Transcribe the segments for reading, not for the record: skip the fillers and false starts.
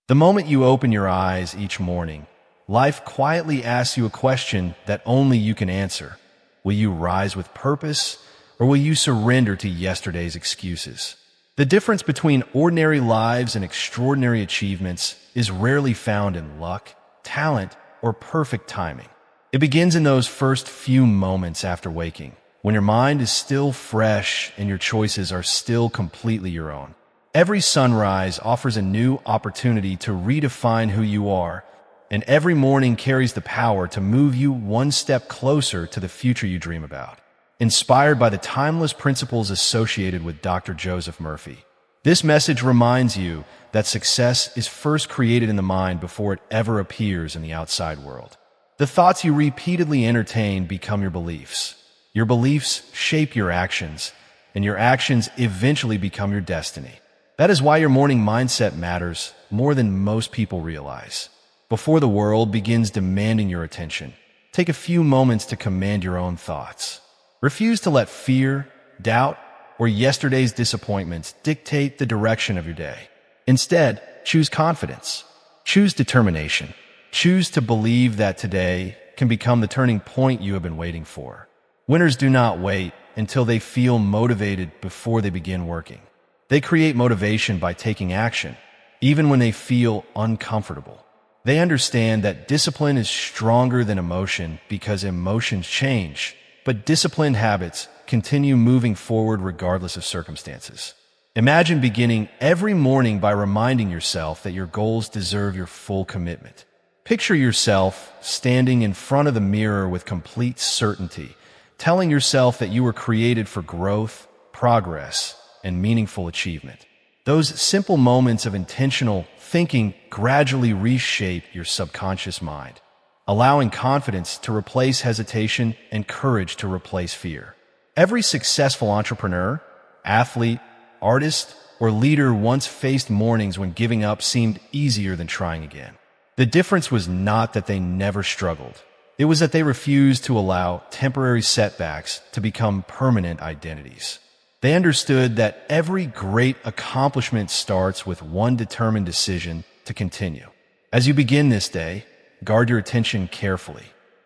The moment you open your eyes each morning, life quietly asks you a question that only you can answer. Will you rise with purpose, or will you surrender to yesterday's excuses? The difference between ordinary lives and extraordinary achievements is rarely found in luck, talent, or perfect timing. It begins in those first few moments after waking, when your mind is still fresh and your choices are still completely your own. Every sunrise offers a new opportunity to redefine who you are, and every morning carries the power to move you one step closer to the future you dream about. Inspired by the timeless principles associated with Dr. Joseph Murphy, this message reminds you that success is first created in the mind before it ever appears in the outside world. The thoughts you repeatedly entertain become your beliefs. Your beliefs shape your actions, and your actions eventually become your destiny. That is why your morning mindset matters more than most people realize. Before the world begins demanding your attention, take a few moments to command your own thoughts. Refuse to let fear, doubt, or yesterday's disappointments dictate the direction of your day. Instead, choose confidence. Choose determination. Choose to believe that today can become the turning point you have been waiting for. Winners do not wait until they feel motivated before they begin working. They create motivation by taking action, even when they feel uncomfortable. They understand that discipline is stronger than emotion because emotions change, but disciplined habits continue moving forward regardless of circumstances. Imagine beginning every morning by reminding yourself that your goals deserve your full commitment. Picture yourself standing in front of the mirror with complete certainty, telling yourself that you were created for growth, progress, and meaningful achievement. Those simple moments of intentional thinking gradually reshape your subconscious mind, allowing confidence to replace hesitation and courage to replace fear. Every successful entrepreneur, athlete, artist, or leader once faced mornings when giving up seemed easier than trying again. The difference was not that they never struggled. It was that they refused to allow temporary setbacks to become permanent identities. They understood that every great accomplishment starts with one determined decision to continue. As you begin this day, guard your attention carefully.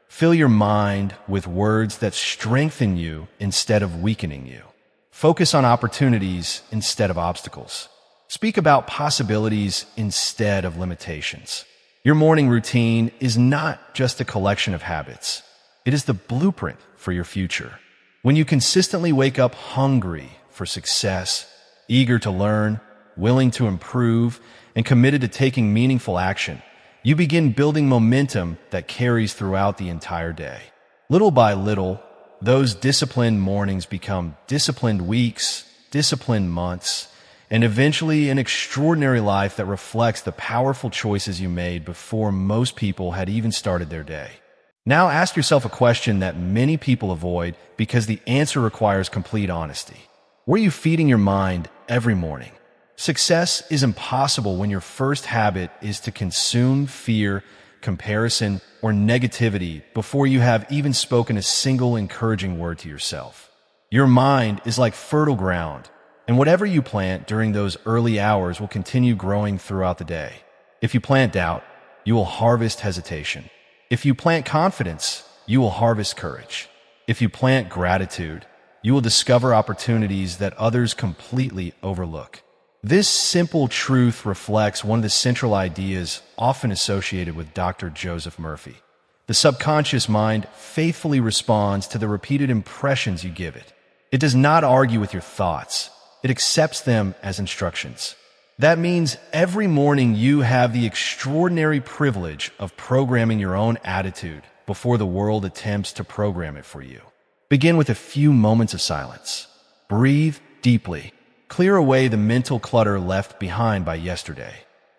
Fill your mind with words that strengthen you instead of weakening you. Focus on opportunities instead of obstacles. Speak about possibilities instead of limitations. Your morning routine is not just a collection of habits. It is the blueprint for your future. When you consistently wake up hungry for success, eager to learn, willing to improve, and committed to taking meaningful action, you begin building momentum that carries throughout the entire day. Little by little, those disciplined mornings become disciplined weeks, disciplined months, and eventually an extraordinary life that reflects the powerful choices you made before most people had even started their day. Now ask yourself a question that many people avoid because the answer requires complete honesty. Were you feeding your mind every morning? Success is impossible when your first habit is to consume fear, comparison, or negativity before you have even spoken a single encouraging word to yourself. Your mind is like fertile ground, and whatever you plant during those early hours will continue growing throughout the day. If you plant doubt, you will harvest hesitation. If you plant confidence, you will harvest courage. If you plant gratitude, you will discover opportunities that others completely overlook. This simple truth reflects one of the central ideas often associated with Dr. Joseph Murphy. The subconscious mind faithfully responds to the repeated impressions you give it. It does not argue with your thoughts. It accepts them as instructions. That means every morning you have the extraordinary privilege of programming your own attitude before the world attempts to program it for you. Begin with a few moments of silence. Breathe deeply. Clear away the mental clutter left behind by yesterday.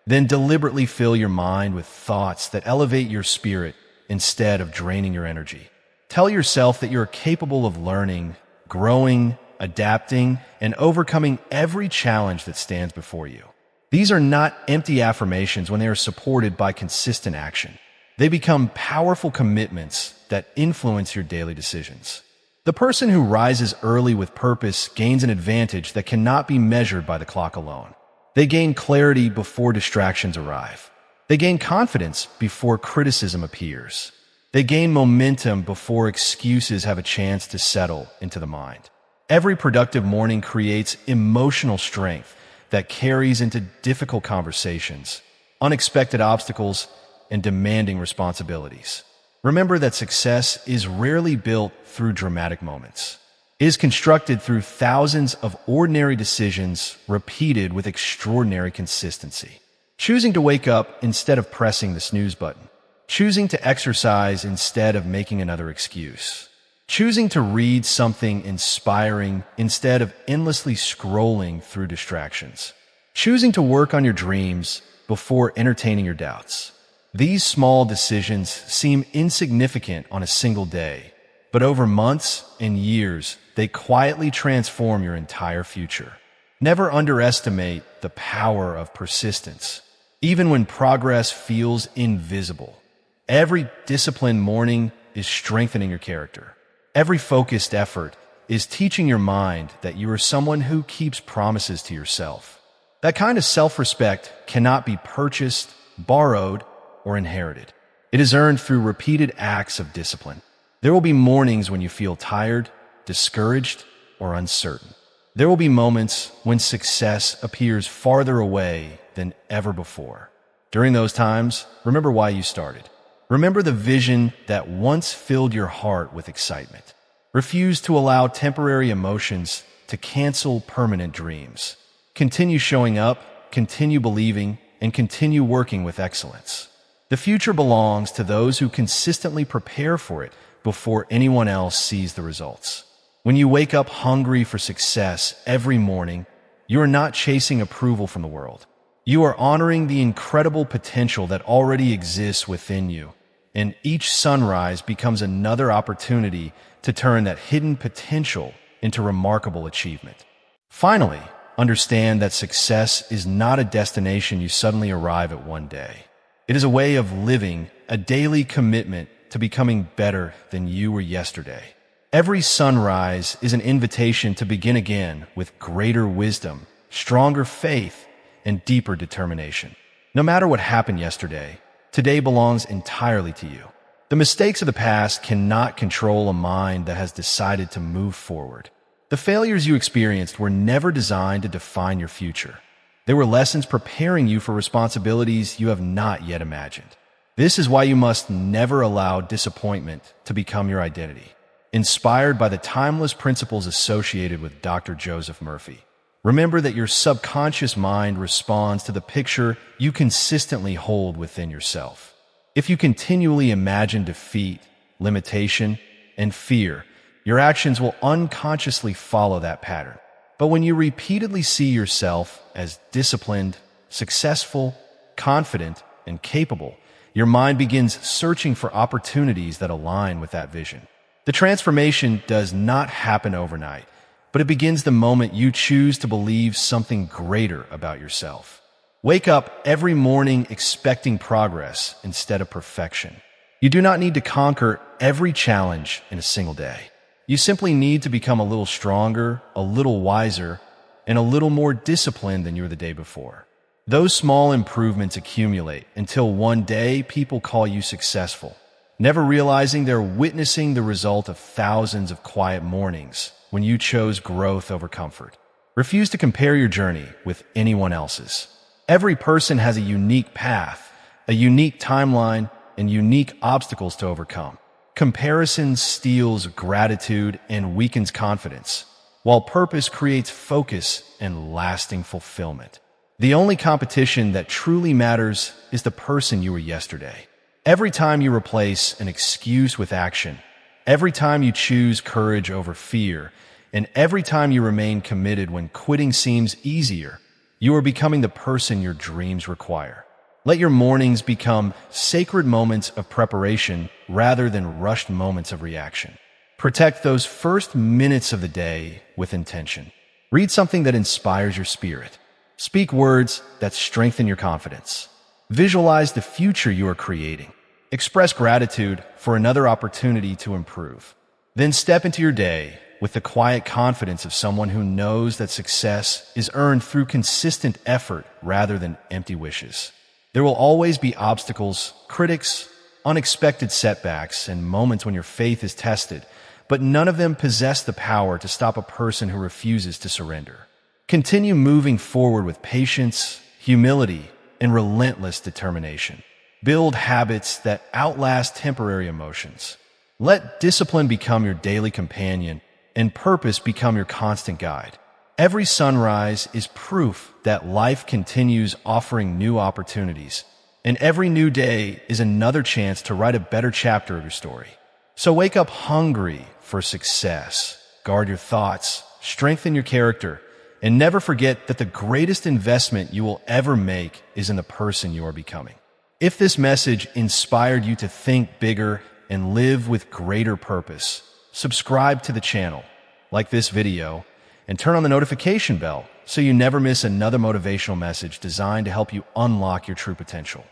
Then deliberately fill your mind with thoughts that elevate your spirit instead of draining your energy. Tell yourself that you're capable of learning, growing, adapting, and overcoming every challenge that stands before you. These are not empty affirmations when they are supported by consistent action. They become powerful commitments that influence your daily decisions. The person who rises early with purpose gains an advantage that cannot be measured by the clock alone. They gain clarity before distractions arrive. They gain confidence before criticism appears. They gain momentum before excuses have a chance to settle into the mind. Every productive morning creates emotional strength that carries into difficult conversations, unexpected obstacles, and demanding responsibilities. Remember that success is rarely built through dramatic moments. It is constructed through thousands of ordinary decisions repeated with extraordinary consistency. Choosing to wake up instead of pressing the snooze button. Choosing to exercise instead of making another excuse. Choosing to read something inspiring instead of endlessly scrolling through distractions. Choosing to work on your dreams before entertaining your doubts. These small decisions seem insignificant on a single day, but over months and years, they quietly transform your entire future. Never underestimate the power of persistence, even when progress feels invisible. Every disciplined morning is strengthening your character. Every focused effort is teaching your mind that you are someone who keeps promises to yourself. That kind of self-respect cannot be purchased, borrowed, or inherited. It is earned through repeated acts of discipline. There will be mornings when you feel tired, discouraged, or uncertain. There will be moments when success appears farther away than ever before. During those times, remember why you started. Remember the vision that once filled your heart with excitement. Refuse to allow temporary emotions to cancel permanent dreams. Continue showing up, continue believing, and continue working with excellence. The future belongs to those who consistently prepare for it before anyone else sees the results. When you wake up hungry for success every morning, you are not chasing approval from the world. You are honoring the incredible potential that already exists within you, and each sunrise becomes another opportunity to turn that hidden potential into remarkable achievement. Finally, understand that success is not a destination you suddenly arrive at one day. It is a way of living, a daily commitment to becoming better than you were yesterday. Every sunrise is an invitation to begin again with greater wisdom, stronger faith, and deeper determination. No matter what happened yesterday, today belongs entirely to you. The mistakes of the past cannot control a mind that has decided to move forward. The failures you experienced were never designed to define your future. They were lessons preparing you for responsibilities you have not yet imagined. This is why you must never allow disappointment to become your identity. Inspired by the timeless principles associated with Dr. Joseph Murphy, remember that your subconscious mind responds to the picture you consistently hold within yourself. If you continually imagine defeat, limitation, and fear, your actions will unconsciously follow that pattern. But when you repeatedly see yourself as disciplined, successful, confident, and capable, your mind begins searching for opportunities that align with that vision. The transformation does not happen overnight, but it begins the moment you choose to believe something greater about yourself. Wake up every morning expecting progress instead of perfection. You do not need to conquer every challenge in a single day. You simply need to become a little stronger, a little wiser, and a little more disciplined than you were the day before. Those small improvements accumulate until one day people call you successful, never realizing they're witnessing the result of thousands of quiet mornings when you chose growth over comfort. Refuse to compare your journey with anyone else's. Every person has a unique path, a unique timeline, and unique obstacles to overcome. Comparison steals gratitude and weakens confidence, while purpose creates focus and lasting fulfillment. The only competition that truly matters is the person you were yesterday. Every time you replace an excuse with action, every time you choose courage over fear, and every time you remain committed when quitting seems easier, you are becoming the person your dreams require. Let your mornings become sacred moments of preparation rather than rushed moments of reaction. Protect those first minutes of the day with intention. Read something that inspires your spirit. Speak words that strengthen your confidence. Visualize the future you are creating. Express gratitude for another opportunity to improve. Then step into your day, with the quiet confidence of someone who knows that success is earned through consistent effort rather than empty wishes. There will always be obstacles, critics, unexpected setbacks, and moments when your faith is tested, but none of them possess the power to stop a person who refuses to surrender. Continue moving forward with patience, humility, and relentless determination. Build habits that outlast temporary emotions. Let discipline become your daily companion and purpose become your constant guide. Every sunrise is proof that life continues offering new opportunities, and every new day is another chance to write a better chapter of your story. So wake up hungry for success. Guard your thoughts, strengthen your character, and never forget that the greatest investment you will ever make is in the person you are becoming. If this message inspired you to think bigger and live with greater purpose, subscribe to the channel, like this video, and turn on the notification bell so you never miss another motivational message designed to help you unlock your true potential.